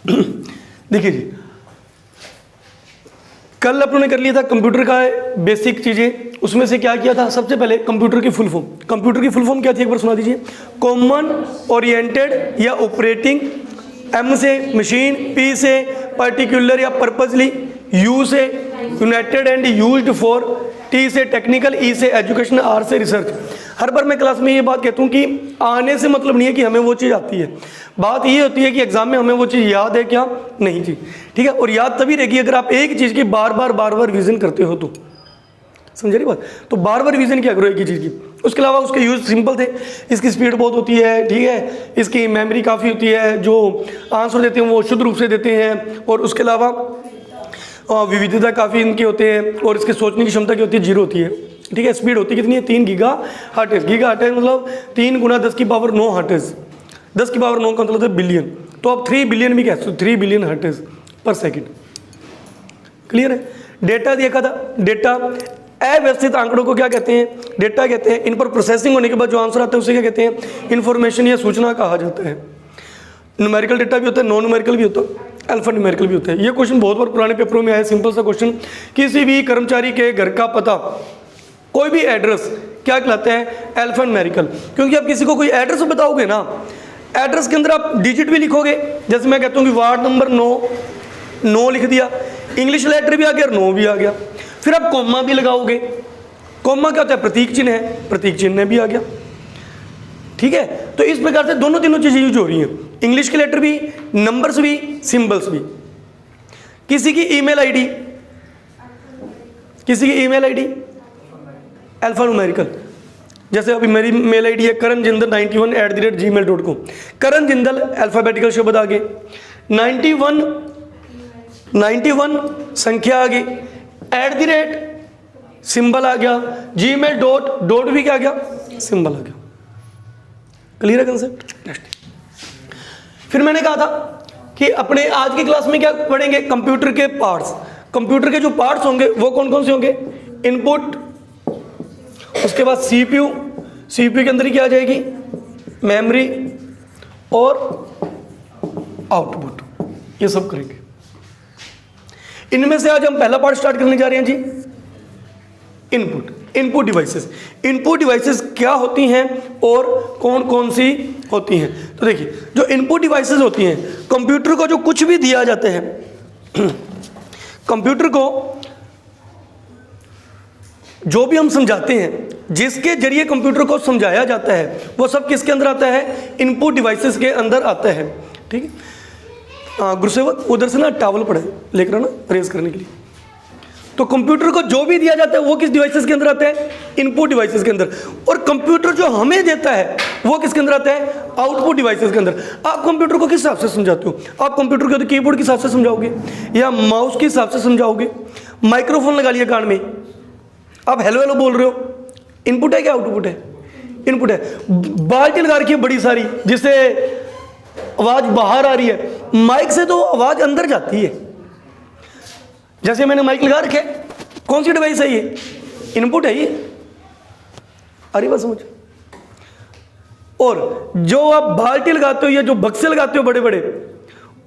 देखिए जी, कल अपने कर लिया था कंप्यूटर का बेसिक चीज़ें, उसमें से क्या किया था, सबसे पहले कंप्यूटर की फुल फॉर्म। कंप्यूटर की फुल फॉर्म क्या थी एक बार सुना दीजिए। कॉमन ओरिएंटेड या ऑपरेटिंग, एम से मशीन, पी से पर्टिकुलर या पर्पजली, यू से United and used for, T से टेक्निकल, ई से एजुकेशन, आर से रिसर्च। हर बार मैं क्लास में ये बात कहता हूँ कि आने से मतलब नहीं है कि हमें वो चीज़ आती है, बात ये होती है कि एग्जाम में हमें वो चीज़ याद है क्या नहीं थी, ठीक है। और याद तभी रहेगी अगर आप एक चीज़ की बार बार रिवीजन करते हो तो, समझे रही बात। तो बार बार रिवीजन क्या करो एक ही चीज़ की। उसके अलावा उसके यूज सिंपल थे, इसकी स्पीड बहुत होती है, ठीक है, इसकी मेमोरी काफ़ी होती है, जो आंसर देते हैं वो शुद्ध रूप से देते हैं, और उसके अलावा विविधता काफ़ी इनके होते हैं, और इसके सोचने की क्षमता की होती है 0 होती है, ठीक है। स्पीड होती है कितनी है 3 गीगा हर्ट्ज। गीगा हर्ट्ज मतलब 3 गुना 10 की पावर 9 हर्ट्ज। 10 की पावर 9 का मतलब है बिलियन, तो आप 3 बिलियन भी कह सकते हो, 3 बिलियन हर्ट्ज पर सेकेंड। क्लियर है। डेटा देखा था, डेटा अव्यवस्थित आंकड़ों को क्या कहते हैं, डेटा कहते हैं। इन पर प्रोसेसिंग होने के बाद जो आंसर आता है उसे क्या कहते हैं, इन्फॉर्मेशन या सूचना कहा जाता है। न्यूमेरिकल डेटा भी होता है, नॉन न्यूमेरिकल भी होता है, अल्फा न्यूमेरिकल भी होता है। ये क्वेश्चन बहुत बार पुराने पेपरों में आया, सिंपल सा क्वेश्चन। किसी भी कर्मचारी के घर का पता, कोई भी एड्रेस क्या कहलाता है, अल्फा न्यूमेरिकल। क्योंकि आप किसी को कोई एड्रेस बताओगे ना, एड्रेस के अंदर आप डिजिट भी लिखोगे, जैसे मैं कहता हूँ कि वार्ड नंबर 9 लिख दिया, इंग्लिश लेटर भी आ गया और 9 भी आ गया। फिर आप कॉमा भी लगाओगे, कॉमा क्या होता है, प्रतीक चिन्ह है, प्रतीक चिन्ह भी आ गया, ठीक है। तो इस प्रकार से दोनों तीनों चीजें यूज हो रही हैं, इंग्लिश के लेटर भी, नंबर्स भी, सिंबल्स भी। किसी की ईमेल आईडी, किसी की ईमेल आईडी अल्फा न्यूमेरिकल, जैसे अभी मेरी मेल आईडी है karanjindal91@gmail.com। करण जिंदल अल्फाबेटिकल शब्द आ गए, 91 संख्या आ गई, @ सिंबल आ गया, जीमेल डॉट भी क्या आ गया, सिंबल आ गया। क्लियर है कंसेप्ट। नेक्स्ट, फिर मैंने कहा था कि अपने आज की क्लास में क्या पढ़ेंगे, कंप्यूटर के पार्ट्स। कंप्यूटर के जो पार्ट्स होंगे वो कौन कौन से होंगे, इनपुट, उसके बाद सीपीयू, सीपीयू के अंदर ही क्या आ जाएगी, मेमोरी और आउटपुट, ये सब करेंगे। इनमें से आज हम पहला पार्ट स्टार्ट करने जा रहे हैं जी, input. Input devices, input devices क्या होती हैं और कौन कौन सी होती हैं। तो देखिए, जो इनपुट डिवाइसेस होती हैं, कंप्यूटर को जो कुछ भी दिया जाता है, कंप्यूटर को जो भी हम समझाते हैं, जिसके जरिए कंप्यूटर को समझाया जाता है, वो सब किसके अंदर आता है, इनपुट डिवाइसेस के अंदर आता है, ठीक है। गुरुसेवक उधर से ना टावल पड़ा है लेकर ना रेस करने के लिए। तो कंप्यूटर को जो भी दिया जाता है वो किस डिवाइसेस के अंदर आता है, इनपुट डिवाइसेस के अंदर। और कंप्यूटर जो हमें देता है वो किसके अंदर आता है, आउटपुट डिवाइसेस के अंदर। आप कंप्यूटर को किस हिसाब से समझाते हो, आप कंप्यूटर को तो कीबोर्ड के हिसाब से समझाओगे या माउस के हिसाब से समझाओगे। माइक्रोफोन लगा लिया कान में, आप हेलो हेलो बोल रहे हो, इनपुट है क्या आउटपुट है, इनपुट है। बाल्टी लगा रखी है बड़ी सारी जिससे आवाज बाहर आ रही है, माइक से तो आवाज अंदर जाती है। जैसे मैंने माइक लगा रखे, कौन सी डिवाइस है ये, इनपुट है ये, अरे बस समझ। और जो आप बाल्टी लगाते हो या जो बक्से लगाते हो बड़े बड़े,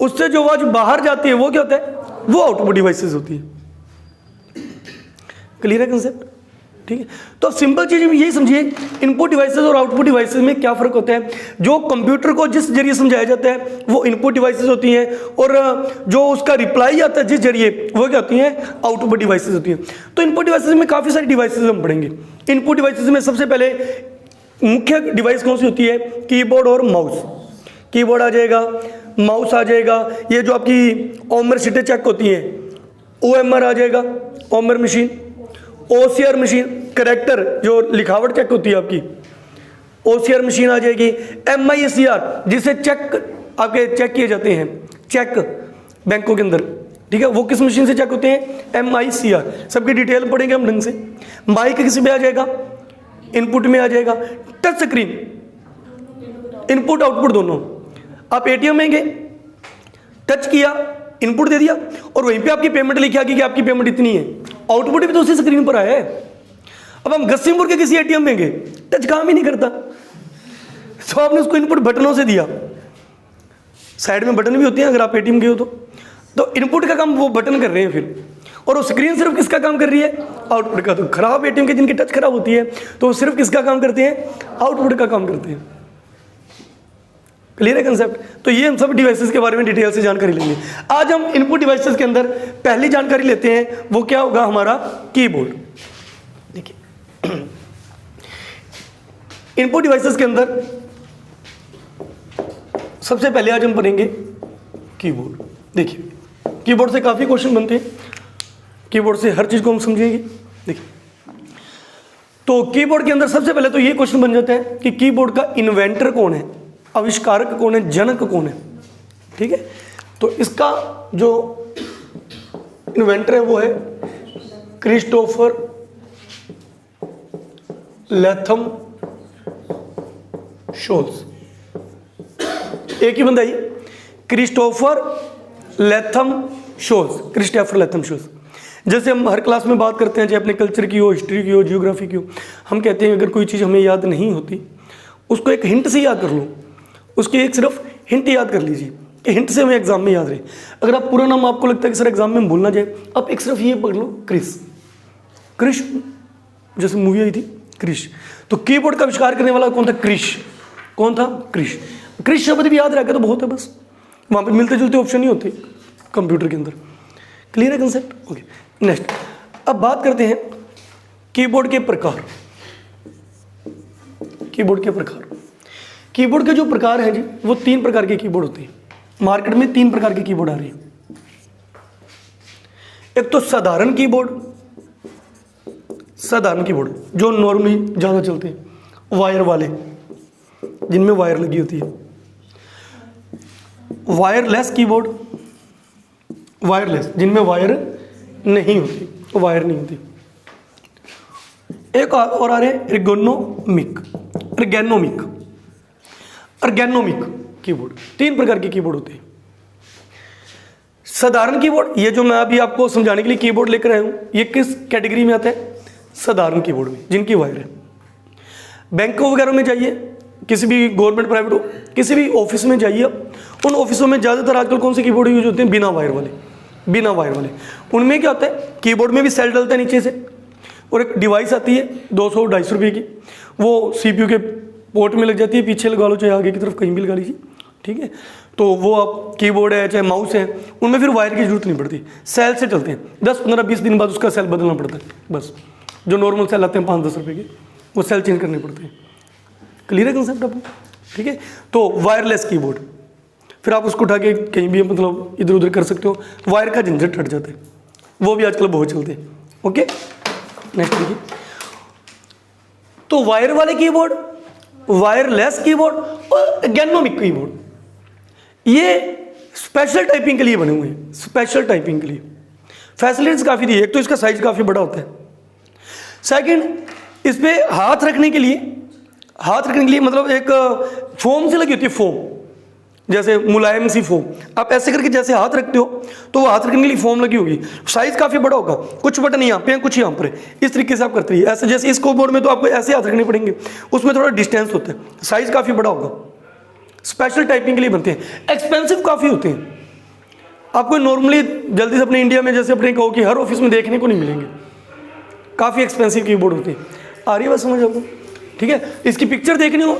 उससे जो आवाज बाहर जाती है वो क्या होता है, वो आउटपुट डिवाइसेस होती है। क्लियर है कंसेप्ट, ठीक है। तो सिंपल चीज यही समझिए, इनपुट डिवाइसेस और आउटपुट डिवाइसेस में क्या फर्क होता है। जो कंप्यूटर को जिस जरिए समझाया जाता है वो इनपुट डिवाइसेस होती हैं, और जो उसका रिप्लाई आता है जिस जरिए, वो क्या होती हैं, आउटपुट डिवाइसेस होती हैं। तो इनपुट डिवाइसेस में काफ़ी सारी डिवाइसेस हम पढ़ेंगे। इनपुट डिवाइसेस में सबसे पहले मुख्य डिवाइस कौन सी होती है, कीबोर्ड और माउस। कीबोर्ड आ जाएगा, माउस आ जाएगा, ये जो आपकी ओमर शीटें चेक होती हैं, OMR आ जाएगा, Omar machine, OCR machine, character जो लिखावट चेक होती है आपकी, OCR मशीन आ जाएगी। MICR जिसे चेक आपके चेक किए जाते हैं, चेक बैंकों के अंदर, ठीक है, वो किस मशीन से चेक होते हैं, MICR। सबकी डिटेल पढ़ेंगे हम ढंग से। माइक किस में आ जाएगा, इनपुट में आ जाएगा। टच स्क्रीन, इनपुट आउटपुट दोनों। आप ATM में गए, टच किया, इनपुट दे दिया, और वहीं पे आपकी पेमेंट लिखी आ गई कि आपकी पेमेंट इतनी है, आउटपुट भी तो उसी स्क्रीन पर आया है। अब हम गस्सीपुर के किसी ATM में गए, टच काम ही नहीं करता, तो आपने उसको इनपुट बटनों से दिया, साइड में बटन भी होते हैं अगर आप पेटीएम के हो तो इनपुट का काम वो बटन कर रहे हैं फिर, और वो स्क्रीन सिर्फ किसका काम कर रही है, आउटपुट का। तो खराब एटीएम के जिनकी टच खराब होती है तो वो सिर्फ किसका काम करते हैं, आउटपुट का काम करते हैं। क्लियर है कंसेप्ट। तो ये हम सब डिवाइसेस के बारे में डिटेल से जानकारी लेंगे। आज हम इनपुट डिवाइसेस के अंदर पहली जानकारी लेते हैं, वो क्या होगा, हमारा कीबोर्ड। देखिए इनपुट डिवाइसेस के अंदर सबसे पहले आज हम पढ़ेंगे कीबोर्ड। देखिए कीबोर्ड से काफ़ी क्वेश्चन बनते हैं, कीबोर्ड से हर चीज़ को हम समझेंगे। देखिए तो कीबोर्ड के अंदर सबसे पहले तो ये क्वेश्चन बन जाता है कि कीबोर्ड का इन्वेंटर कौन है, आविष्कारक कौन है, जनक कौन है। ठीक है, तो इसका जो इन्वेंटर है वो है क्रिस्टोफर लैथम शोल्स। एक ही बंदा ही, Christopher Latham Sholes, Christopher Latham Sholes. जैसे हम हर क्लास में बात करते हैं, चाहे अपने कल्चर की हो, हिस्ट्री की हो, जियोग्राफी की हो, हम कहते हैं अगर कोई चीज़ हमें याद नहीं होती उसको एक हिंट से याद कर लो, उसकी एक सिर्फ हिंट याद कर लीजिए कि हिंट से हमें एग्जाम में याद रहे। अगर आप पूरा नाम आपको लगता है कि सर एग्जाम में भूलना जाए, आप एक सिर्फ ये पढ़ लो क्रिश, जैसे मूवी आई थी क्रिश। तो कीबोर्ड का आविष्कार करने वाला कौन था, क्रिश। कौन था, क्रिश। क्रिश शब्द भी याद रखा तो बहुत है, बस वहाँ पर मिलते जुलते ऑप्शन नहीं होते कंप्यूटर के अंदर। क्लियर है कंसेप्ट। ओके, नेक्स्ट अब बात करते हैं कीबोर्ड के प्रकार। कीबोर्ड के प्रकार, कीबोर्ड के जो प्रकार हैं जी वो 3 प्रकार के कीबोर्ड होते हैं। मार्केट में 3 प्रकार के कीबोर्ड आ रहे हैं। एक तो साधारण कीबोर्ड, साधारण कीबोर्ड जो नॉर्मली ज़्यादा चलते हैं, वायर वाले जिनमें वायर लगी होती है। वायरलेस कीबोर्ड, वायरलेस जिनमें वायर नहीं होती, वायर नहीं होती। एक और आ रहे हैं एर्गोनोमिक, एर्गोनोमिक, एर्गोनोमिक कीबोर्ड। 3 प्रकार के कीबोर्ड होते हैं। साधारण कीबोर्ड, ये जो मैं अभी आपको समझाने के लिए कीबोर्ड लेकर आया हूं, ये किस कैटेगरी में आता है, साधारण कीबोर्ड में, जिनकी वायर है। बैंकों वगैरह में जाइए, किसी भी गवर्नमेंट प्राइवेट हो, किसी भी ऑफिस में जाइए, उन ऑफिसों में ज़्यादातर आजकल कौन से कीबोर्ड यूज होते हैं, बिना वायर वाले। बिना वायर वाले उनमें क्या होता है, कीबोर्ड में भी सेल डलता है नीचे से, और एक डिवाइस आती है 200-250 रुपये की, वो सीपीयू के पोर्ट में लग जाती है, पीछे लगा लो चाहे आगे की तरफ कहीं भी लगा लीजिए। ठीक है, तो वो आप कीबोर्ड है चाहे माउस है, उनमें फिर वायर की जरूरत नहीं पड़ती, सेल से चलते हैं। 10-15-20 दिन बाद उसका सेल बदलना पड़ता है, बस। जो नॉर्मल सेल आते हैं 5-10 रुपये के, वो सेल चेंज करने पड़ते हैं। क्लियर है कंसेप्ट आपको। ठीक है, तो वायरलेस कीबोर्ड, फिर आप उसको उठा के कहीं भी मतलब इधर उधर कर सकते हो, वायर का झंझट हट जाता है, वो भी आजकल बहुत चलते हैं। ओके, नेक्स्ट देखिए। तो वायर वाले कीबोर्ड, वायरलेस कीबोर्ड और एर्गोनोमिक कीबोर्ड, ये स्पेशल टाइपिंग के लिए बने हुए हैं। स्पेशल टाइपिंग के लिए फैसिलिटीज काफ़ी दी है। एक तो इसका साइज काफ़ी बड़ा होता है, सेकंड इस पे हाथ रखने के लिए, हाथ रखने के लिए मतलब एक फोम से लगी होती है, फोम, जैसे मुलायम सी फोम। आप ऐसे करके जैसे हाथ रखते हो तो वो हाथ रखने के लिए फोम लगी होगी, साइज काफ़ी बड़ा होगा, कुछ बटन यहाँ पे हैं कुछ यहाँ पर है, इस तरीके से आप करते रहिए। ऐसे जैसे इस कीबोर्ड में तो आपको ऐसे हाथ रखने पड़ेंगे, उसमें थोड़ा डिस्टेंस होता है, साइज काफ़ी बड़ा होगा। स्पेशल टाइपिंग के लिए बनते हैं, एक्सपेंसिव काफ़ी होते हैं। आपको नॉर्मली जल्दी से अपने इंडिया में जैसे अपने कहो कि हर ऑफिस में देखने को नहीं मिलेंगे, काफ़ी एक्सपेंसिव कीबोर्ड होते हैं। आ रही है बात समझ आपको। ठीक है, इसकी पिक्चर देखनी हो,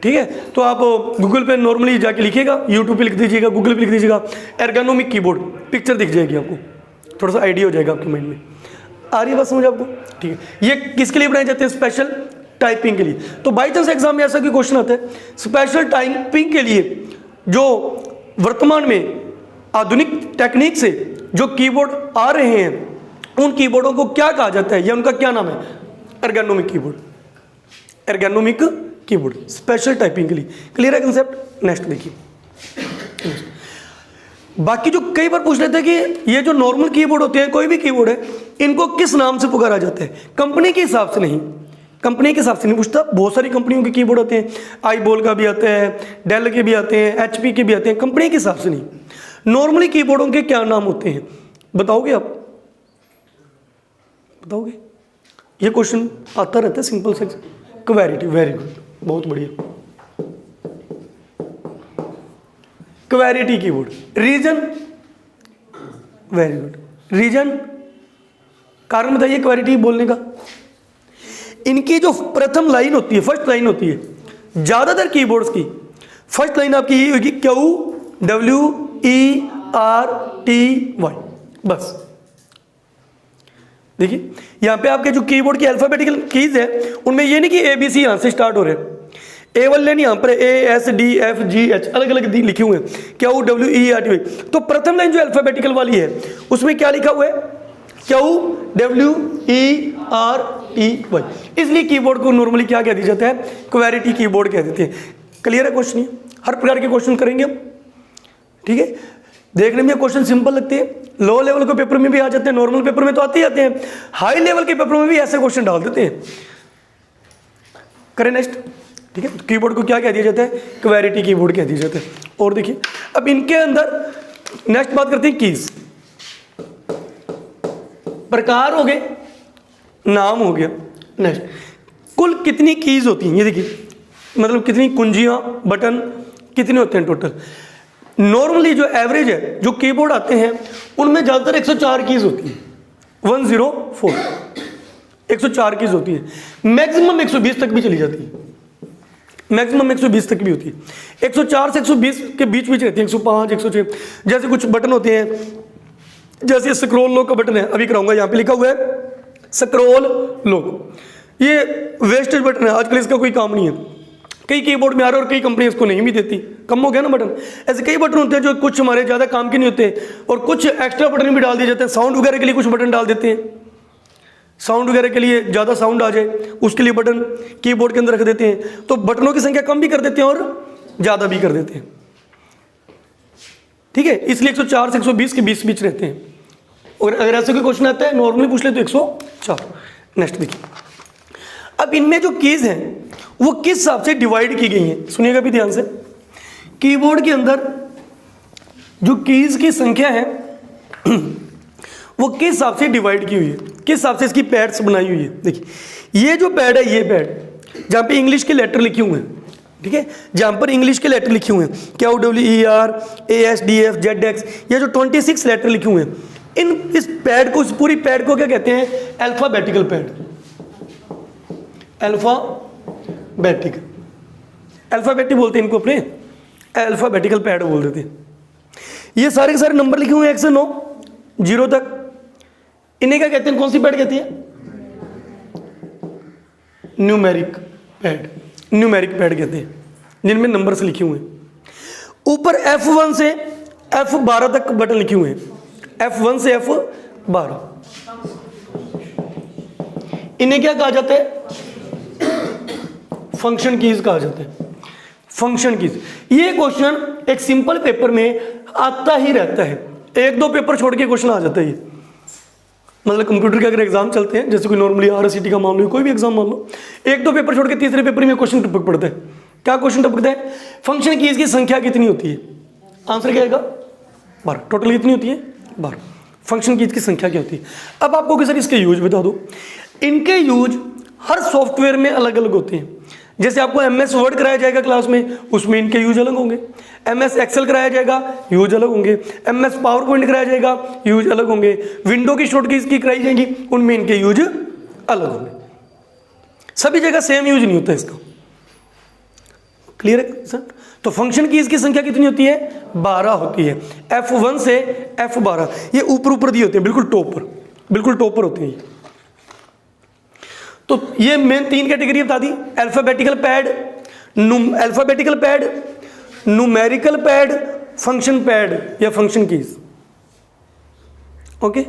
ठीक है, तो आप गूगल पे नॉर्मली जाके लिखिएगा, यूट्यूब पे लिख दीजिएगा, गूगल पे लिख दीजिएगा एर्गोनोमिक कीबोर्ड, पिक्चर दिख जाएगी आपको, थोड़ा सा आइडिया हो जाएगा आपके माइंड में। आ रही है बात समझ आपको। ठीक है, ये किसके लिए बनाए जाते हैं, स्पेशल टाइपिंग के लिए। तो बाई चांस एग्जाम में ऐसा कोई क्वेश्चन आता है, स्पेशल टाइपिंग के लिए जो वर्तमान में आधुनिक टेक्निक से जो कीबोर्ड आ रहे हैं, उन कीबोर्डों को क्या कहा जाता है या उनका क्या नाम है, ergonomic keyboard. Ergonomic keyboard special typing के लिए। क्लियर है कंसेप्ट। नेक्स्ट देखिए, बाकी जो कई बार पूछ लेते हैं कि ये जो नॉर्मल कीबोर्ड होते हैं, कोई भी कीबोर्ड है, इनको किस नाम से पुकारा जाता है, कंपनी के हिसाब से नहीं, कंपनी के हिसाब से नहीं पूछता। बहुत सारी कंपनियों के कीबोर्ड होते हैं, आईबॉल का भी आता है, डेल के भी आते हैं, एचपी के भी आते हैं, कंपनी के हिसाब से नहीं। नॉर्मली कीबोर्डों के क्या नाम होते हैं बताओगे आप, बताओगे? ये क्वेश्चन आता रहता है सिंपल से। क्वेरिटी, वेरी गुड, बहुत बढ़िया। QWERTY keyboard, reason, very good, reason, कारण बताइए क्वेरिटी बोलने का। इनकी जो प्रथम लाइन होती है, फर्स्ट लाइन होती है, ज्यादातर कीबोर्ड्स की फर्स्ट लाइन आपकी यही होगी, QWERTY, बस। देखिए यहां पे आपके जो कीबोर्ड की अल्फाबेटिकल कीज है उनमें ये नहीं कि ABC यहां से स्टार्ट हो रहे हैं, A1 लेन यहां पर ASDFGH अलग अलग लिखे हुए हैं, QWERTY। तो प्रथम लाइन जो अल्फाबेटिकल वाली है उसमें क्या लिखा हुआ है, QWERTY। इसलिए कीबोर्ड को नॉर्मली क्या कह दिया जाता है, क्वेरिटी कीबोर्ड कह देते हैं। क्लियर है क्वेश्चन? हर प्रकार के क्वेश्चन करेंगे हम, ठीक है। देखने में क्वेश्चन सिंपल लगते हैं, लो लेवल के पेपर में भी आ जाते हैं, नॉर्मल पेपर में तो आते ही आते हैं, हाई लेवल के पेपर में भी ऐसे क्वेश्चन डाल देते हैं। करें नेक्स्ट, ठीक है। तो कीबोर्ड को क्या कह दिया जाता है, क्वेरिटी कीबोर्ड कह दिया जाता है। और देखिए अब इनके अंदर नेक्स्ट बात करते हैं, कीज, प्रकार हो गए, नाम हो गया। नेक्स्ट, कुल कितनी कीज होती हैं, ये देखिए, मतलब कितनी कुंजियां, बटन कितने होते हैं टोटल। नॉर्मली जो एवरेज है, जो कीबोर्ड आते हैं उनमें ज़्यादातर 104 कीज होती है, 104 104 कीज होती है, मैक्सिमम 120 तक भी चली जाती है, मैक्सिमम 120 तक भी होती है। 104 से 120 के बीच बीच रहती है, 105 106। जैसे कुछ बटन होते हैं, जैसे स्क्रॉल लॉक का बटन है, अभी कराऊंगा, यहाँ पे लिखा हुआ है स्क्रॉल लॉक, ये वेस्टेज बटन है, आजकल इसका कोई काम नहीं है, कई कीबोर्ड में आ रहा है और कई कंपनी इसको नहीं भी देती, कम हो गया ना बटन। ऐसे कई बटन होते हैं जो कुछ हमारे ज़्यादा काम के नहीं होते और कुछ एक्स्ट्रा बटन भी डाल दिए जाते हैं, साउंड वगैरह के लिए कुछ बटन डाल देते हैं, साउंड वगैरह के लिए ज़्यादा साउंड आ जाए उसके लिए बटन कीबोर्ड के अंदर रख देते हैं। तो बटनों की संख्या कम भी कर देते हैं और ज़्यादा भी कर देते हैं, ठीक है। इसलिए 104 से 120 के बीच बीच रहते हैं। और अगर ऐसे कोई क्वेश्चन आता है नॉर्मली पूछ ले तो 104। नेक्स्ट देखिए, अब इनमें जो कीज हैं वो किस हिसाब से डिवाइड की गई हैं, सुनिएगा भी ध्यान से। कीबोर्ड के अंदर जो कीज की संख्या है वो किस हिसाब से डिवाइड की हुई है, किस हिसाब से इसकी पैड्स बनाई हुई है। देखिए ये जो पैड है, ये पैड जहाँ पे इंग्लिश के लेटर लिखे हुए हैं, ठीक है, जहाँ पर इंग्लिश के लेटर लिखे हुए हैं, QWER ASDF ZX, ये जो 26 लेटर लिखे हुए हैं, इस पैड को, इस पूरी पैड को क्या कहते हैं, अल्फाबेटिकल पैड, अल्फाबेटिक बोलते हैं इनको, अपने अल्फाबेटिकल पैड बोल देते हैं। ये सारे के सारे नंबर लिखे हुए हैं 1 से 9 0 तक, इन्हें क्या कहते हैं, कौन सी पैड कहती है, न्यूमेरिक पैड, न्यूमेरिक पैड कहते हैं, जिनमें नंबर्स लिखे हुए हैं। ऊपर F1 से F12 तक बटन लिखे हुए हैं, F1 से F12, इन्हें क्या कहा जाता है, फंक्शन कीज कहा जाता है, फंक्शन कीज। ये क्वेश्चन एक सिंपल पेपर में आता ही रहता है, 1-2 पेपर छोड़ के क्वेश्चन आ जाता है ये। मतलब कंप्यूटर के अगर एग्जाम चलते हैं, जैसे कोई नॉर्मली RCT का मान लो, कोई भी एग्जाम मान लो, 1-2 पेपर छोड़ के तीसरे पेपर में क्वेश्चन टपक पड़ता है। क्या क्वेश्चन टपकता है, फंक्शन कीज की संख्या कितनी होती है, आंसर क्या आएगा, 12। टोटल कितनी होती है, 12। फंक्शन कीज की संख्या क्या होती है। अब आपको सर इसके यूज बता दो। इनके यूज हर सॉफ्टवेयर में अलग अलग होते हैं। जैसे आपको MS वर्ड कराया जाएगा क्लास में, उसमें इनके यूज अलग होंगे। MS एक्सेल कराया जाएगा, यूज अलग होंगे। MS पावर पॉइंट कराया जाएगा, यूज अलग होंगे। विंडो की शॉर्टकीज की कराई जाएंगी, उनमें इनके यूज अलग होंगे। सभी जगह सेम यूज नहीं होता इसका। क्लियर है सर? तो फंक्शन कीज की संख्या कितनी होती है, 12 होती है। F1 से F12 ये ऊपर ऊपर दिए होते हैं, बिल्कुल टॉप पर, बिल्कुल टॉप पर होते हैं। तो ये मेन 3 कैटेगरी बता दी, alphabetical pad, numerical pad, function pad या फंक्शन कीज। ओके,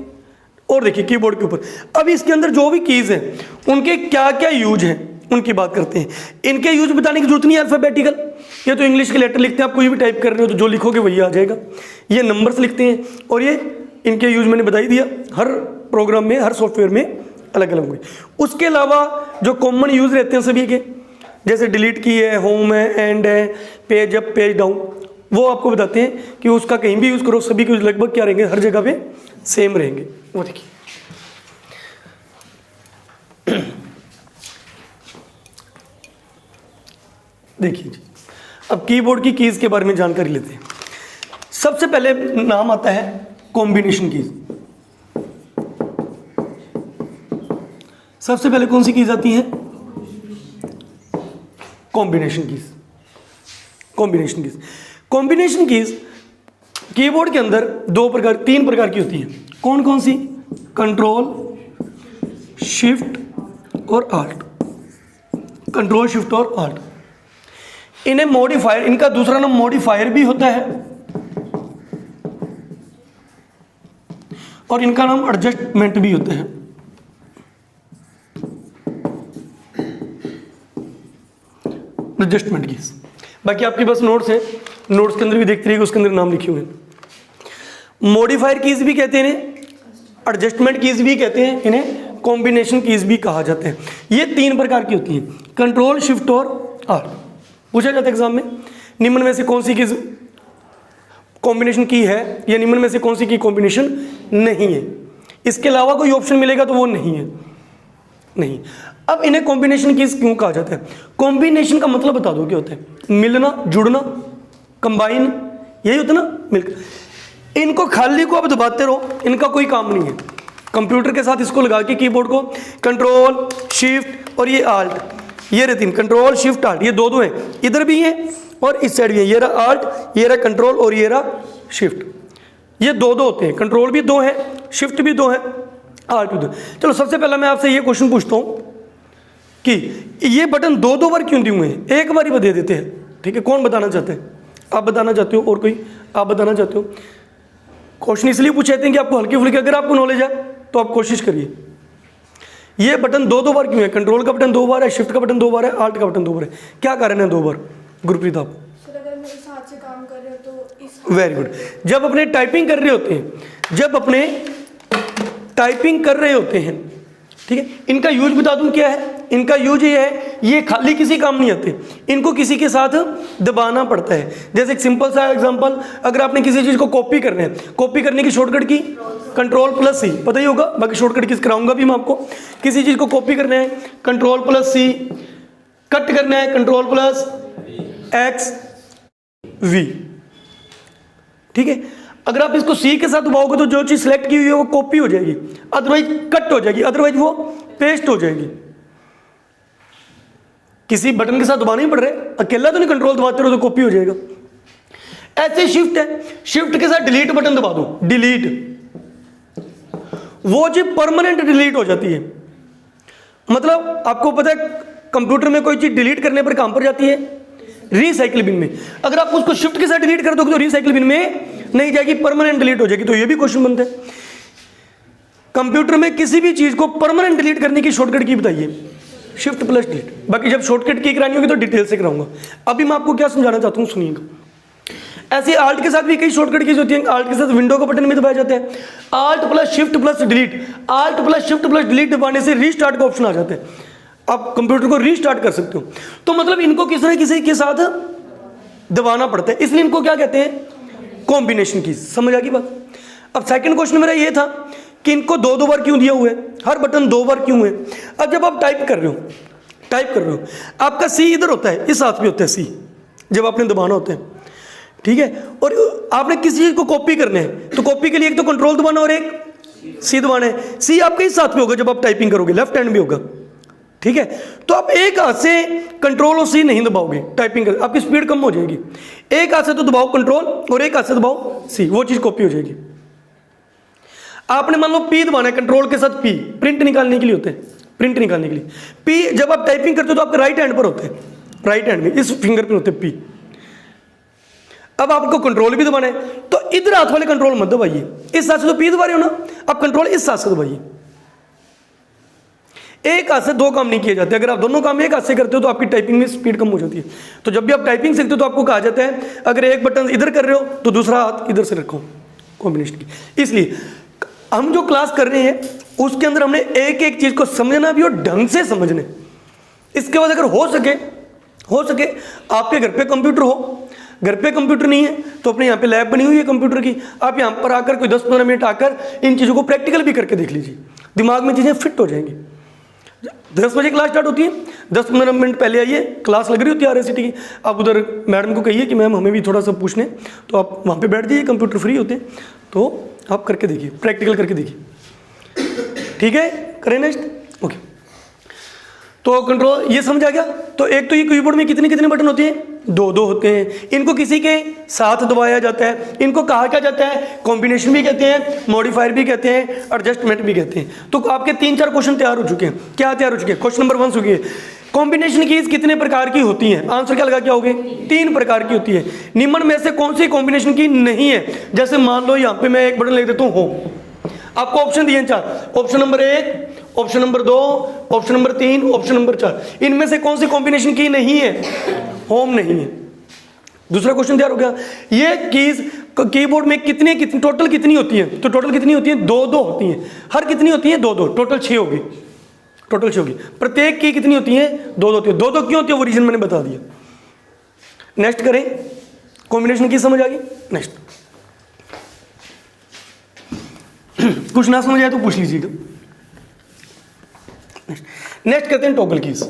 और देखिए कीबोर्ड के ऊपर अब इसके अंदर जो भी कीज हैं उनके क्या क्या यूज हैं उनकी बात करते हैं। इनके यूज बताने की जरूरत नहीं है, अल्फाबेटिकल, ये तो इंग्लिश के लेटर लिखते हैं, आप कोई भी टाइप कर रहे हो तो जो लिखोगे वही आ जाएगा। ये नंबर्स लिखते हैं, और ये इनके यूज मैंने बता ही दिया, हर प्रोग्राम में, हर सॉफ्टवेयर में अलग अलग हुए। उसके अलावा जो कॉमन यूज रहते हैं सभी के, जैसे डिलीट की है, होम है, एंड है, पेज अप, पेज डाउन, वो आपको बताते हैं कि उसका कहीं भी यूज करो, सभी के यूज लगभग क्या रहेंगे, हर जगह पे सेम रहेंगे। वो देखिए देखिए जी, अब कीबोर्ड की कीज के बारे में जानकारी लेते हैं। सबसे पहले नाम आता है कॉम्बिनेशन कीज। सबसे पहले कौन सी कीज आती है? Combination keys. Combination keys, combination keys keyboard के अंदर तीन प्रकार की होती है। कौन कौन सी? कंट्रोल, शिफ्ट और आल्ट। कंट्रोल, शिफ्ट और आल्ट। इन्हें मॉडिफायर, इनका दूसरा नाम मॉडिफायर भी होता है और इनका नाम एडजस्टमेंट भी होता है। Adjustment keys. बाकी आपके पास नोट्स है, नोट्स के अंदर भी देखते रहिएगा, उसके अंदर नाम लिखे हुए हैं। मॉडिफायर कीज भी कहते हैं इन्हें, एडजस्टमेंट कीज भी कहते हैं इन्हें, कॉम्बिनेशन कीज भी कहा जाता है। ये तीन प्रकार की होती हैं, कंट्रोल, शिफ्ट और आल्ट। पूछा जाता है एग्जाम में, निम्न में से कौन सी कीज कॉम्बिनेशन की है या निम्न में से कौन सी की कॉम्बिनेशन नहीं है। इसके अलावा कोई ऑप्शन मिलेगा तो वो नहीं है, नहीं। अब इन्हें कॉम्बिनेशन कीज क्यों कहा जाता है? कॉम्बिनेशन का मतलब बता दो क्या होता है? मिलना, जुड़ना, कंबाइन, यही होता है ना, मिलकर। इनको खाली को आप दबाते रहो, इनका कोई काम नहीं है। कंप्यूटर के साथ इसको लगा के कीबोर्ड को कंट्रोल, शिफ्ट और ये आल्ट, ये रहे तीन, कंट्रोल, शिफ्ट, आल्ट, ये दो हैं, इधर भी है और इस साइड भी है। ये रहा आल्ट, ये रहा कंट्रोल और ये रहा शिफ्ट। ये दो होते हैं, कंट्रोल भी दो है, शिफ्ट भी दो है, आल्ट भी दो। चलो सबसे पहला मैं आपसे ये क्वेश्चन पूछता हूं कि ये बटन दो बार क्यों दिए हुए हैं? एक बार ही दे देते हैं, ठीक है। कौन बताना चाहते हैं? आप बताना चाहते हो और कोई? आप बताना चाहते हो? क्वेश्चन इसलिए पूछे थे कि आपको हल्की फुल्की अगर आपको नॉलेज है तो आप कोशिश करिए। ये बटन दो बार क्यों है? कंट्रोल का बटन 2 बार है, शिफ्ट का बटन 2 बार है, आल्ट का बटन 2 बार है। क्या कारण है 2 बार? गुरप्रीत आप? अगर मैं इस हाथ से काम कर रही हूँ तो इस। Very good. जब अपने टाइपिंग कर रहे होते हैं, जब अपने टाइपिंग कर रहे होते हैं, ठीक है, इनका यूज बता दूं क्या है? इनका यूज ये है, ये खाली किसी काम नहीं आते, इनको किसी के साथ दबाना पड़ता है। जैसे एक सिंपल सा एग्जांपल, अगर आपने किसी चीज को कॉपी करना है, कॉपी करने की शॉर्टकट की कंट्रोल प्लस सी, पता ही होगा, बाकी शॉर्टकट किस कराऊंगा भी मैं आपको। किसी चीज को कॉपी करना है कंट्रोल प्लस सी, कट करना है कंट्रोल प्लस एक्स वी, ठीक है। अगर आप इसको सी के साथ दबाओगे तो जो चीज सिलेक्ट की हुई है वो कॉपी हो जाएगी, अदरवाइज कट हो जाएगी, अदरवाइज वो पेस्ट हो जाएगी। किसी बटन के साथ दबाना ही पड़ रहा है, अकेला तो नहीं कंट्रोल दबाते रहो तो कॉपी हो जाएगा। ऐसे शिफ्ट है, शिफ्ट के साथ डिलीट बटन दबा दो, डिलीट, वो चीज परमानेंट डिलीट हो जाती है। मतलब आपको पता है कंप्यूटर में कोई चीज डिलीट करने पर काम पर जाती है रिसाइकिल बिन में। अगर आप उसको शिफ्ट के साथ डिलीट कर दोगे तो रिसाइकिल बिन में नहीं जाएगी, परमानेंट डिलीट हो जाएगी। तो ये भी क्वेश्चन बनते हैं, कंप्यूटर में किसी भी चीज को परमानेंट डिलीट करने की शॉर्टकट की बताइए, शिफ्ट प्लस डिलीट। बाकी जब शॉर्टकट की करानी होगी तो डिटेल से कराऊंगा। अभी मैं आपको क्या समझाना चाहता हूं सुनिएगा। ऐसे आल्ट के साथ भी कई शॉर्टकट कीज होती है। आल्ट के साथ विंडो का बटन भी दबाया जाता है, alt plus shift plus delete, alt plus shift plus delete दबाने से रीस्टार्ट का ऑप्शन आ जाता है, आप कंप्यूटर को रीस्टार्ट कर सकते हो। तो मतलब इनको किसी न किसी के साथ दबाना पड़ता है, इसलिए इनको क्या कहते हैं? Combination keys. समझ आ गई बात? अब सेकंड क्वेश्चन मेरा ये था कि इनको दो बार क्यों दिया हुआ है, हर बटन 2 बार क्यों है? अब जब आप टाइप कर रहे हो, आपका सी इधर होता है, इस हाथ में होता है सी, जब आपने दबाना होता है, ठीक है। और आपने किसी चीज को कॉपी करना है तो कॉपी के लिए एक तो कंट्रोल दबाना और एक सी दबाना है। सी आपके इस हाथ में होगा जब आप टाइपिंग करोगे, लेफ्ट हैंड में होगा, ठीक है। तो आप एक हाथ से कंट्रोल और सी नहीं दबाओगे टाइपिंग कर, आपकी स्पीड कम हो जाएगी। एक हाथ से तो दबाओ कंट्रोल और एक हाथ से दबाओ सी, वो चीज कॉपी हो जाएगी। आपने मान लो पी दबाना है, कंट्रोल के साथ पी, प्रिंट निकालने के लिए होते हैं, प्रिंट निकालने के लिए पी। जब आप टाइपिंग करते हो तो आपके राइट हैंड पर होते हैं, राइट हैंड में इस फिंगर पे होते हैं पी। अब आपको कंट्रोल भी दबाना है तो इधर हाथ वाले कंट्रोल मत दबाइए, इस हाथ से तो पी दबा रहे हो ना, आप कंट्रोल इस हाथ से दबाइए। एक हाथ से 2 काम नहीं किए जाते। अगर आप दोनों काम एक हाथ से करते हो तो आपकी टाइपिंग में स्पीड कम हो जाती है। तो जब भी आप टाइपिंग सीखते हो तो आपको कहा जाता है अगर एक बटन इधर कर रहे हो तो दूसरा हाथ इधर से रखो, कॉम्बिनेशन की। इसलिए हम जो क्लास कर रहे हैं उसके अंदर हमने एक एक चीज को समझना भी और ढंग से समझने। इसके बाद अगर हो सके आपके घर पे कंप्यूटर हो, घर पे कंप्यूटर नहीं है तो अपने यहाँ पे लैब बनी हुई है कंप्यूटर की, आप यहाँ पर आकर कोई 10-15 मिनट आकर इन चीज़ों को प्रैक्टिकल भी करके देख लीजिए, दिमाग में चीज़ें फिट हो जाएंगी। 10 बजे क्लास स्टार्ट होती है, 10-15 मिनट पहले आइए, क्लास लग रही होती है RSCT की। आप उधर मैडम को कहिए कि मैम हमें भी थोड़ा सा पूछने, तो आप वहाँ पे बैठ जाइए, कंप्यूटर फ्री होते हैं, तो आप करके देखिए, प्रैक्टिकल करके देखिए। ठीक है, करें नेक्स्ट। ओके, तो कंट्रोल ये समझ आ गया। तो एक तो ये कीबोर्ड में कितने कितने बटन होते हैं? 2 होते हैं। इनको किसी के साथ दबाया जाता है। इनको कहा क्या जाता है? कॉम्बिनेशन भी कहते हैं, मॉडिफायर भी कहते हैं, एडजस्टमेंट भी कहते हैं। तो आपके 3-4 क्वेश्चन तैयार हो चुके हैं। क्या तैयार हो चुके हैं? क्वेश्चन नंबर 1 सुनिए, कॉम्बिनेशन कीज कितने प्रकार की होती हैं? आंसर क्या लगा, क्या होगे? 3 प्रकार की होती है। निम्न में से कौन सी कॉम्बिनेशन की नहीं है? जैसे मान लो यहाँ पे मैं एक बटन लिख देता हूँ होम, आपको ऑप्शन दिए 4, option number 1, option number 2, option number 3, option number 4, इनमें से कौन सी कॉम्बिनेशन की नहीं है? होम नहीं है। दूसरा क्वेश्चन तैयार हो गया, ये कीज कीबोर्ड में कितनी टोटल कितनी होती है? तो टोटल कितनी होती है? 2 होती हैं। हर कितनी होती है? 2, टोटल 6 होगी, टोटल 6 होगी। प्रत्येक की कितनी होती है? 2 होती है। 2 क्यों होती है? वो रीजन मैंने बता दिया। नेक्स्ट करें, कॉम्बिनेशन की समझ आ गई। नेक्स्ट कुछ ना समझ आए तो पूछ लीजिएगा। नेक्स्ट करते हैं टॉगल कीज।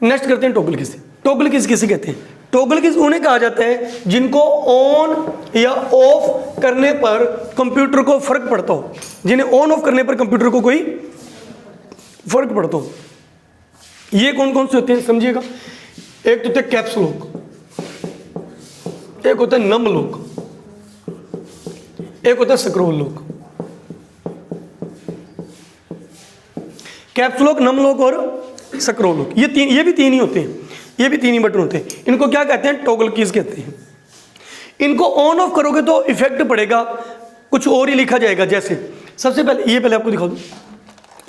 नेक्स्ट करते हैं टॉगल कीज। टॉगल कीज किसे कहते हैं? टॉगल कीज उन्हें कहा जाता है जिनको ऑन या ऑफ करने पर कंप्यूटर को फर्क पड़ता हो, जिन्हें ऑन ऑफ करने पर कंप्यूटर को कोई फर्क पड़ता हो। ये कौन कौन से होते हैं समझिएगा। एक तो होते हैं कैप्स लॉक, एक होता है नम लॉक, एक होता है scroll lock. Caps lock, num lock और स्क्रॉल लॉक, ये भी 3 ही होते हैं। ये भी 3 ही बटन होते हैं। इनको क्या कहते हैं? टॉगल कीज कहते हैं। इनको ऑन ऑफ करोगे तो इफेक्ट पड़ेगा, कुछ और ही लिखा जाएगा। जैसे सबसे पहले ये, पहले आपको दिखा दूं,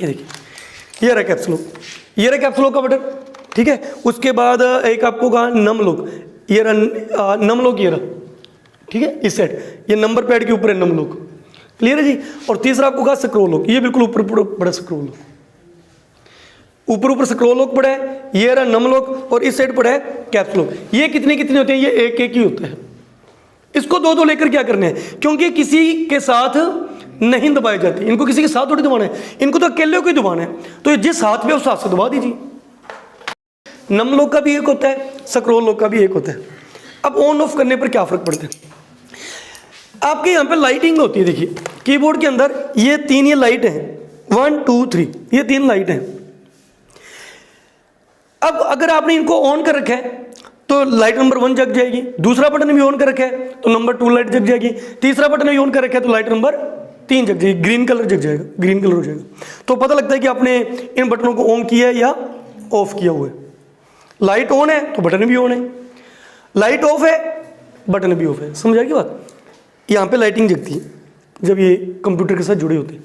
ये देखिए, ये रहा कैप्स लॉक, ये रहा कैप्स लॉक का बटन, ठीक है। उसके बाद एक आपको कहा नम लॉक, ये रहा नम लॉक, ये रहा, ठीक है, इस साइड ये नंबर पैड के ऊपर है नम लॉक, क्लियर है जी। और तीसरा आपको कहा स्क्रॉल लॉक, ये बिल्कुल ऊपर बड़ा स्क्रॉल लॉक, ऊपर स्क्रॉल लॉक पड़ा है, ये रहा नम लॉक, और इस साइड पड़ा है कैप्स लॉक। ये कितने कितने होते हैं? ये एक ही होता है। इसको 2 लेकर क्या करने हैं? क्योंकि किसी के साथ नहीं दबाए जाते, इनको किसी के साथ थोड़ी दबाना है, इनको तो अकेले को ही दबाना है। तो जिस हाथ में उस हाथ से दबा दीजिए। नम लॉक का भी एक होता है, स्क्रॉल लॉक का भी एक होता है। अब ऑन ऑफ करने पर क्या फर्क पड़ता है? आपके यहाँ पे लाइटिंग होती है। देखिए कीबोर्ड के अंदर ये 3 ये लाइट है, 1 2 3, ये 3 लाइट हैं। अब अगर आपने इनको ऑन कर रखा है तो लाइट नंबर 1 जग जाएगी, दूसरा बटन भी ऑन कर रखा है तो नंबर 2 लाइट जग जाएगी, तीसरा बटन भी ऑन कर रखा है तो लाइट नंबर 3 जग जाएगी, ग्रीन कलर जग जाएगा, ग्रीन कलर हो जाएगा। तो पता लगता है कि आपने इन बटनों को ऑन किया है या ऑफ किया हुआ है। लाइट ऑन है तो बटन भी ऑन है, लाइट ऑफ है बटन भी ऑफ है। समझ आएगी बात? यहाँ पे लाइटिंग जगती है जब ये कंप्यूटर के साथ जुड़े होते हैं।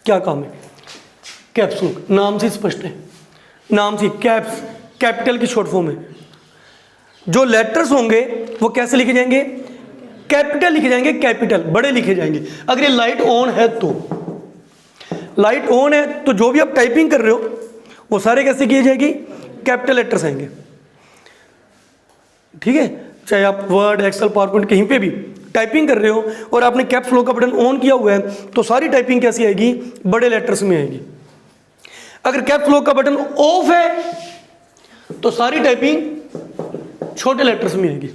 क्या काम है? कैप्स लॉक, नाम से स्पष्ट है, नाम से कैप्स कैपिटल की शॉर्ट फॉर्म है। जो लेटर्स होंगे वो कैसे लिखे जाएंगे? कैपिटल लिखे जाएंगे, कैपिटल बड़े लिखे जाएंगे। अगर ये लाइट ऑन है तो, लाइट ऑन है तो जो भी आप टाइपिंग कर रहे हो वो सारे कैसे किए जाएगी? कैपिटल लेटर्स आएंगे, ठीक है। चाहे आप वर्ड, एक्सेल, पावरपॉइंट कहीं पे भी टाइपिंग कर रहे हो और आपने कैप्स लॉक का बटन ऑन किया हुआ है तो सारी टाइपिंग कैसी आएगी? बड़े लेटर्स में आएगी। अगर कैप्स लॉक का बटन ऑफ है तो सारी टाइपिंग छोटे लेटर्स में आएगी।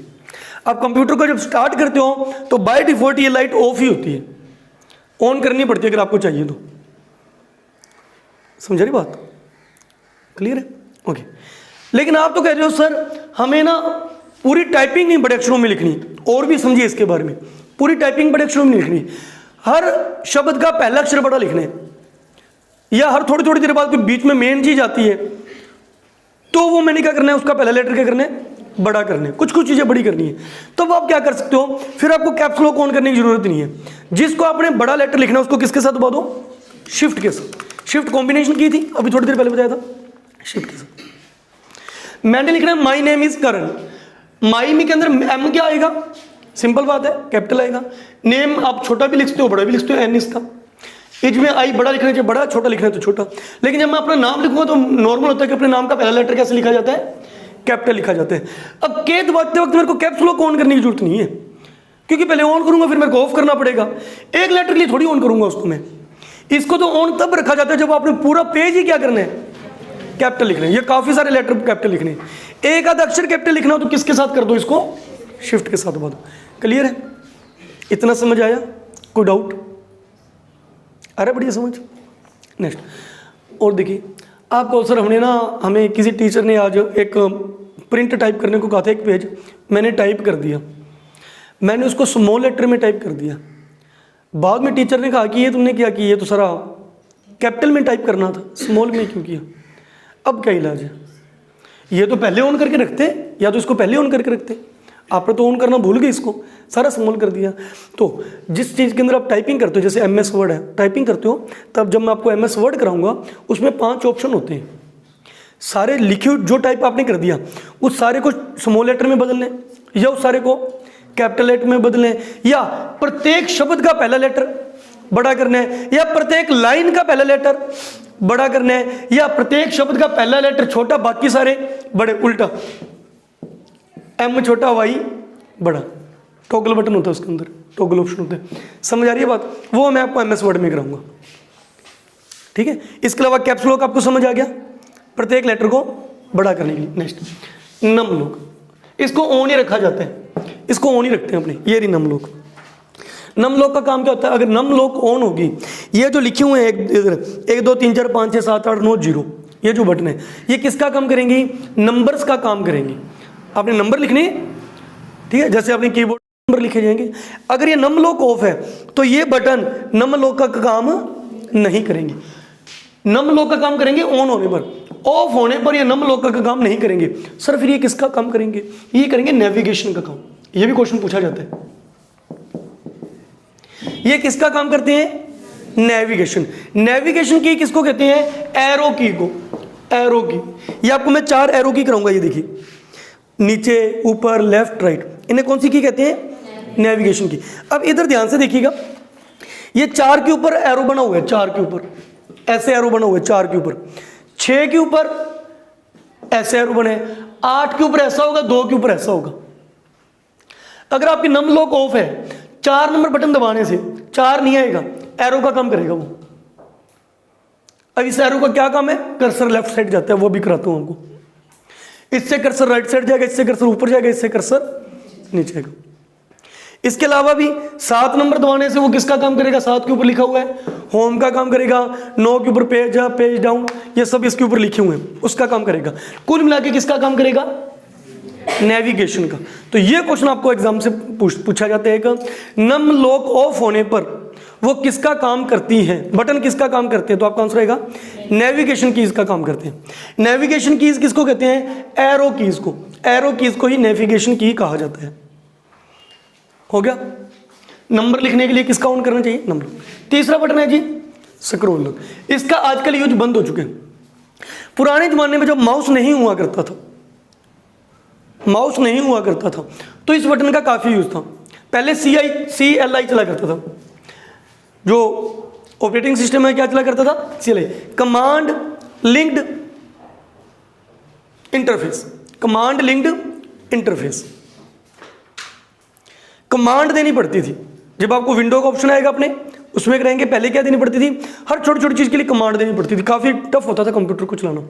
आप कंप्यूटर को जब स्टार्ट करते हो तो बाय डिफॉल्ट ये लाइट ऑफ ही होती है, ऑन करनी पड़ती है अगर आपको चाहिए तो। समझ रही बात? क्लियर है? ओके। लेकिन आप तो कह रहे हो सर हमें ना पूरी टाइपिंग नहीं बड़े अक्षरों में लिखनी, और भी समझिए इसके बारे में। पूरी टाइपिंग बड़े अक्षरों में लिखनी, हर शब्द का पहला अक्षर बड़ा लिखना है, या हर थोड़ी थोड़ी देर बाद कोई बीच में मेन चीज आती है तो वो मैंने क्या करना है? उसका पहला लेटर क्या करना है? बड़ा करना है। कुछ कुछ चीजें बड़ी करनी है तो आप क्या कर सकते हो? फिर आपको कैप्स लॉक ऑन करने की जरूरत नहीं है। जिसको आपने बड़ा लेटर लिखना है उसको किसके साथ दबा दो? शिफ्ट के साथ। शिफ्ट कॉम्बिनेशन की थी अभी थोड़ी देर पहले बताया था, शिफ्ट के साथ। मैंने लिखना है माई नेम इज करण, माई में के अंदर एम क्या आएगा? सिंपल बात है, कैपिटल आएगा। नेम आप छोटा भी लिख सकते हो बड़ा भी लिख सकते हो, एन इसका। इज में आई बड़ा लिखना चाहिए बड़ा, छोटा लिखना है तो छोटा। लेकिन जब मैं अपना नाम लिखूंगा तो नॉर्मल होता है कि अपने नाम का पहला लेटर कैसे लिखा जाता है? कैपिटल लिखा जाता है। अब के दबाते वक्त मेरे को कैप्स लॉक ऑन करने की जरूरत नहीं है क्योंकि पहले ऑन करूंगा फिर मेरे को ऑफ करना पड़ेगा। एक लेटर के लिए थोड़ी ऑन करूंगा उसको मैं। इसको तो ऑन तब रखा जाता है जब आपने पूरा पेज ही क्या करना है, कैपिटल लिखना है। ये काफी सारे लेटर कैपिटल लिखने हैं, एक आधा अक्षर कैपिटल लिखना हो तो किसके साथ कर दो, इसको शिफ्ट के साथ दबा दो। क्लियर है? इतना समझ आया? कोई डाउट? अरे बढ़िया समझ। नेक्स्ट और देखिए, आपको सर हमें किसी टीचर ने आज एक प्रिंट टाइप करने को कहा था, एक पेज मैंने टाइप कर दिया, मैंने उसको स्मॉल लेटर में टाइप कर दिया। बाद में टीचर ने कहा कि ये तुमने क्या किया, ये तो सारा कैपिटल में टाइप करना था, स्मॉल में क्यों किया? अब क्या इलाज है? ये तो पहले ऑन करके रखते, या तो इसको पहले ऑन करके रखते, आपने तो ऑन करना भूल गए, इसको सारा स्मॉल कर दिया। तो जिस चीज़ के अंदर आप टाइपिंग करते हो, जैसे MS वर्ड है, टाइपिंग करते हो, तब जब मैं आपको MS वर्ड कराऊंगा उसमें 5 ऑप्शन होते हैं। सारे लिखे जो टाइप आपने कर दिया उस सारे को स्मॉल लेटर में बदल लें, या उस सारे को कैपिटल लेटर में बदलें, या प्रत्येक शब्द का पहला लेटर बड़ा करना है, या प्रत्येक लाइन का पहला लेटर बड़ा करना है, या प्रत्येक शब्द का पहला लेटर छोटा बाकी सारे बड़े, उल्टा M छोटा Y बड़ा। टॉगल बटन होता है उसके अंदर, टॉगल ऑप्शन होते हैं। समझ आ रही है बात? वो मैं आपको MS वर्ड में कराऊंगा, ठीक है? इसके अलावा कैप्स लॉक आपको समझ आ गया, प्रत्येक लेटर को बड़ा करने के लिए। नेक्स्ट नम लॉक, इसको ऑन ही रखा जाता है, इसको ऑन ही रखते हैं अपने। ये रही नम लॉक। नम लॉक का काम क्या होता है? अगर नम लॉक ऑन होगी, ये जो लिखे हुए हैं 1 2 3 4 5 6 7 8 9 0, ये जो बटन है ये किसका काम करेंगी? नंबर्स का काम करेंगी। आपने नंबर लिखने, ठीक है, जैसे आपने कीबोर्ड नंबर लिखे जाएंगे। अगर ये नम लॉक ऑफ है तो ये बटन नम लॉक का काम नहीं करेंगे। नम लॉक का काम करेंगे ऑन होने पर, ऑफ होने पर ये नम लॉक का काम नहीं करेंगे। सर फिर ये किसका काम करेंगे? ये करेंगे नेविगेशन का काम। ये भी क्वेश्चन पूछा जाता है, ये किसका काम करते हैं? नेविगेशन। नेविगेशन की किसको कहते हैं? एरो की को। एरो की, ये आपको मैं 4 एरो की कराऊंगा। ये देखिए, नीचे, ऊपर, लेफ्ट, राइट, इन्हें कौन सी की कहते हैं? नेविगेशन की। अब इधर ध्यान से देखिएगा, ये 4 के ऊपर एरो बना हुआ है, 4 के ऊपर ऐसे एरो बना हुआ है, 4 के ऊपर, 6 के ऊपर ऐसे एरो बने, 8 के ऊपर ऐसा होगा, 2 के ऊपर ऐसा होगा। अगर आपकी नम लॉक ऑफ है, 4 नंबर बटन दबाने से 4 नहीं आएगा, एरो का काम करेगा वो। अब इस एरो का क्या काम है? कर्सर लेफ्ट साइड जाता है, वो भी कराता हूं आपको। इससे कर्सर राइट साइड जाएगा, इससे कर्सर ऊपर जाएगा, इससे कर्सर नीचे जाएगा। इसके अलावा भी 7 नंबर दबाने से वो किसका काम करेगा? 7 के ऊपर लिखा हुआ है, होम का काम करेगा। 9 के ऊपर पेज अप, पेज डाउन, ये सब इसके ऊपर लिखे हुए हैं, उसका काम करेगा। कुल मिला के किसका काम करेगा? नेविगेशन का। तो ये क्वेश्चन आपको एग्जाम से पूछा जाता है कि नम लॉक ऑफ होने पर वो किसका काम करती है, बटन किसका काम करते हैं? तो आपका आंसर रहेगा नेविगेशन कीज का काम करते हैं। नेविगेशन कीज किसको कहते हैं? एरो कीज को। एरो कीज को ही नेविगेशन की कहा जाता है। हो गया? नंबर लिखने के लिए किसका ऑन करना चाहिए? नंबर। तीसरा बटन है जी स्क्रॉल लॉक। इसका आजकल यूज बंद हो चुके हैं। पुराने जमाने में जब माउस नहीं हुआ करता था, माउस नहीं हुआ करता था, तो इस बटन का काफी यूज था। पहले CLI चला करता था, जो ऑपरेटिंग सिस्टम में क्या चला करता था? CLI, command linked interface. Command linked interface, command देनी पड़ती थी। जब आपको विंडो का ऑप्शन आएगा अपने उसमें रहेंगे, पहले क्या देनी पड़ती थी? हर छोटी छोटी चीज के लिए कमांड देनी पड़ती थी। काफी टफ होता था कंप्यूटर को चलाना।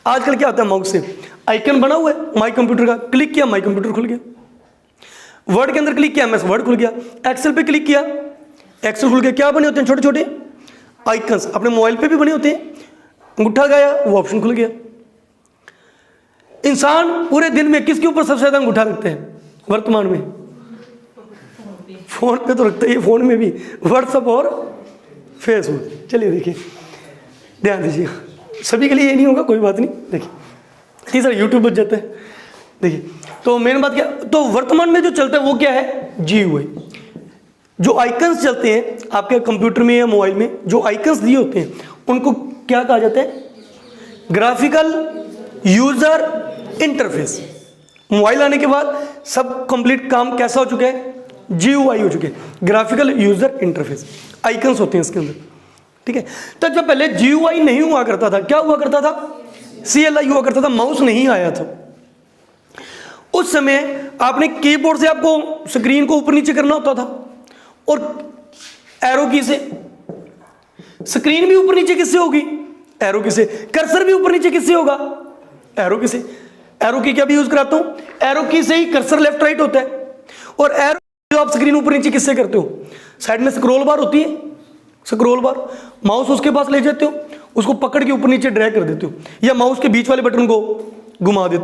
आजकल क्या होता है? माउस से आइकन बना हुआ है माई कंप्यूटर का, क्लिक किया माई कंप्यूटर खुल गया। वर्ड के अंदर क्लिक किया MS वर्ड खुल गया। एक्सेल पे क्लिक किया एक्सेल खुल गया। क्या बने होते हैं? छोटे छोटे आइकन्स। अपने मोबाइल पे भी बने होते हैं, अंगूठा गया वो ऑप्शन खुल गया। इंसान पूरे दिन में किसके ऊपर सबसे ज्यादा अंगूठा रखते हैं वर्तमान में? फोन पे तो रखते हैं, फोन में भी व्हाट्सएप और फेसबुक। चलिए देखिए, ध्यान दीजिए, सभी के लिए ये नहीं होगा, कोई बात नहीं। देखिए तीसरा यूट्यूब बच जाता है। देखिए तो मेन बात क्या, तो वर्तमान में जो चलता है वो क्या है? GUI। जो आइकन्स चलते हैं आपके कंप्यूटर में या मोबाइल में, जो आइकन्स दिए होते हैं उनको क्या कहा जाता है? Graphical user interface. मोबाइल आने के बाद सब कंप्लीट काम कैसा हो चुका है? GUI हो चुके हैं, ग्राफिकल यूजर इंटरफेस। आइकन्स होते हैं इसके अंदर, ठीक है। तो जब पहले GUI नहीं हुआ करता था, क्या हुआ करता था? CLI हुआ करता था, माउस नहीं आया था। उस उस समय आपने कीबोर्ड से आपको स्क्रीन को ऊपर नीचे करना होता था, और एरो की से स्क्रीन भी ऊपर नीचे किससे होगी? एरो की से। कर्सर भी ऊपर नीचे किससे होगा? एरो की से। एरो की क्या भी यूज कराता हूं? एरो की से ही कर्सर लेफ्ट राइट होता है, और एरो जो आप स्क्रीन ऊपर नीचे किससे करते हो? साइड में स्क्रॉल बार होती है, स्क्रॉल बार, माउस उसके पास ले जाते हो, उसको पकड़ के ऊपर नीचे ड्रैग कर देते हो, या माउस के बीच वाले बटन को घुमा देते हो।